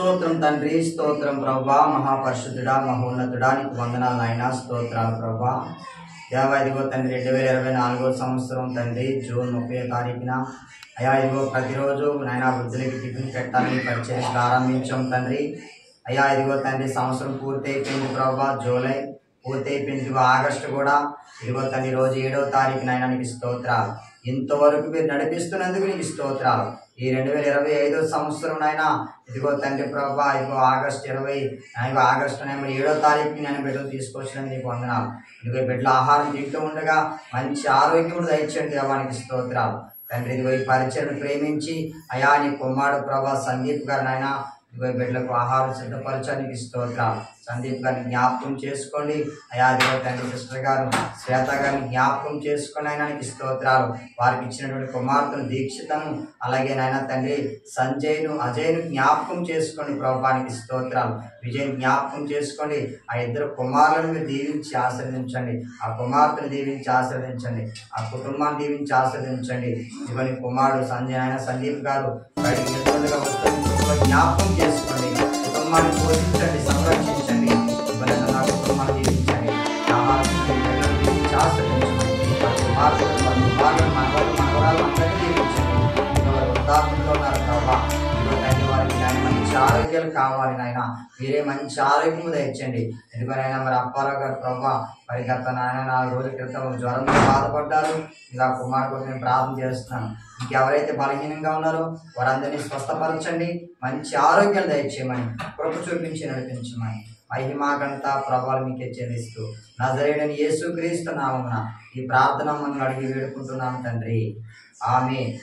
స్తోత్రం తండ్రి, స్తోత్రం ప్రభా, మహాపరిశుద్ధుడా, మహోన్నతుడా, నీకు వందనాలు నాయన, స్తోత్రాలు ప్రభా. దేవా ఇదిగో తండ్రి 2024 సంవత్సరం తండ్రి జూన్ 30వ తారీఖున అయ్యా ఇదిగో ప్రతిరోజు నాయన వృద్ధులకి టిఫిన్ పెట్టాలని పరిచయం ప్రారంభించాం తండ్రి. అయ్యా ఇదిగో తండ్రి సంవత్సరం పూర్తి అయిపోయింది ప్రభా, జూలై పూర్తి అయిపోయింది, ఇదిగో ఆగస్టు కూడా ఇదిగో తండ్రి రోజు 7వ తారీఖున అయినా నీకు స్తోత్రాలు. ఇంతవరకు మీరు నడిపిస్తున్నందుకు నీకు స్తోత్రాలు. ఈ 2025 సంవత్సరం అయినా ఇదిగో తండ్రి ప్రభా, ఇదిగో ఆగస్టు 7వ తారీఖుని నేను బిడ్డలు తీసుకొచ్చినందుకు నీకు వందనాలు. ఇదిగో బిడ్డల ఆహారం తింటూ ఉండగా మంచి ఆరోగ్యం దయచేయండి దేవానికి స్తోత్రాలు తండ్రి. ఇదిగో ఈ పరిచయను ప్రేమించి అయా నీ కుమారుడు ప్రభా సందీప్ గారు నాయన ఇదిగో బిడ్డలకు ఆహారం సిద్ధపరచడానికి స్తోత్రాలు. సందీప్ గారిని జ్ఞాపకం చేసుకోండి అయా, ఇదిగో తండ్రి సిస్టర్ గారు శ్వేత గారిని జ్ఞాపకం చేసుకుని ఆయనకి స్తోత్రాలు. వారికి ఇచ్చినటువంటి కుమార్తెను దీక్షితను అలాగే నాయన తండ్రి సంజయ్ను అజయ్ను జ్ఞాపకం చేసుకోండి ప్రభానికి స్తోత్రాలు. విజయ్ని జ్ఞాపకం చేసుకోండి. ఆ ఇద్దరు కుమారులను మీరు దీవించి ఆశీర్వదించండి. ఆ కుమార్తెను దీవించి ఆశీర్వదించండి. ఆ కుటుంబాన్ని దీవించి ఆశీర్వదించండి. ఇవన్నీ కుమారుడు సంజయ్ ఆయన సందీప్ గారు బయటకు ఎదురుగా వస్తుంది, జ్ఞాపకం చేసుకోండి. కుటుంబాన్ని పోషించండి, సంరక్షించండి. ఇవన్నీ నా కుటుంబాన్ని దీవించండి. మనవరాలు అందరినీ దీవించండి. వృద్ధాత్మలో ఉన్నారు ప్రభా, వారికి మంచి ఆరోగ్యాలు కావాలి నాయన. మీరే మంచి ఆరోగ్యం దయచండి. ఎందుకనైనా మరి అప్పారావు గారు ప్రభా మరి గత నాయన 4 రోజుల క్రితం జ్వరంతో బాధపడ్డారు. ఇలా కుమారుడు నేను ప్రార్థన చేస్తున్నాను. ఇంకెవరైతే బలహీనంగా ఉన్నారో వారందరినీ స్వస్థపరచండి, మంచి ఆరోగ్యాలు దయచేయమని కృప చూపించి నడిపించమని మహిమాగంత ప్రభావాలు మీకే చెల్లిస్తూ నజరేయుడైన యేసుక్రీస్తు నామమున ఈ ప్రార్థన మనం అడిగి వేడుకుంటున్నాం తండ్రి. ఆమేన్.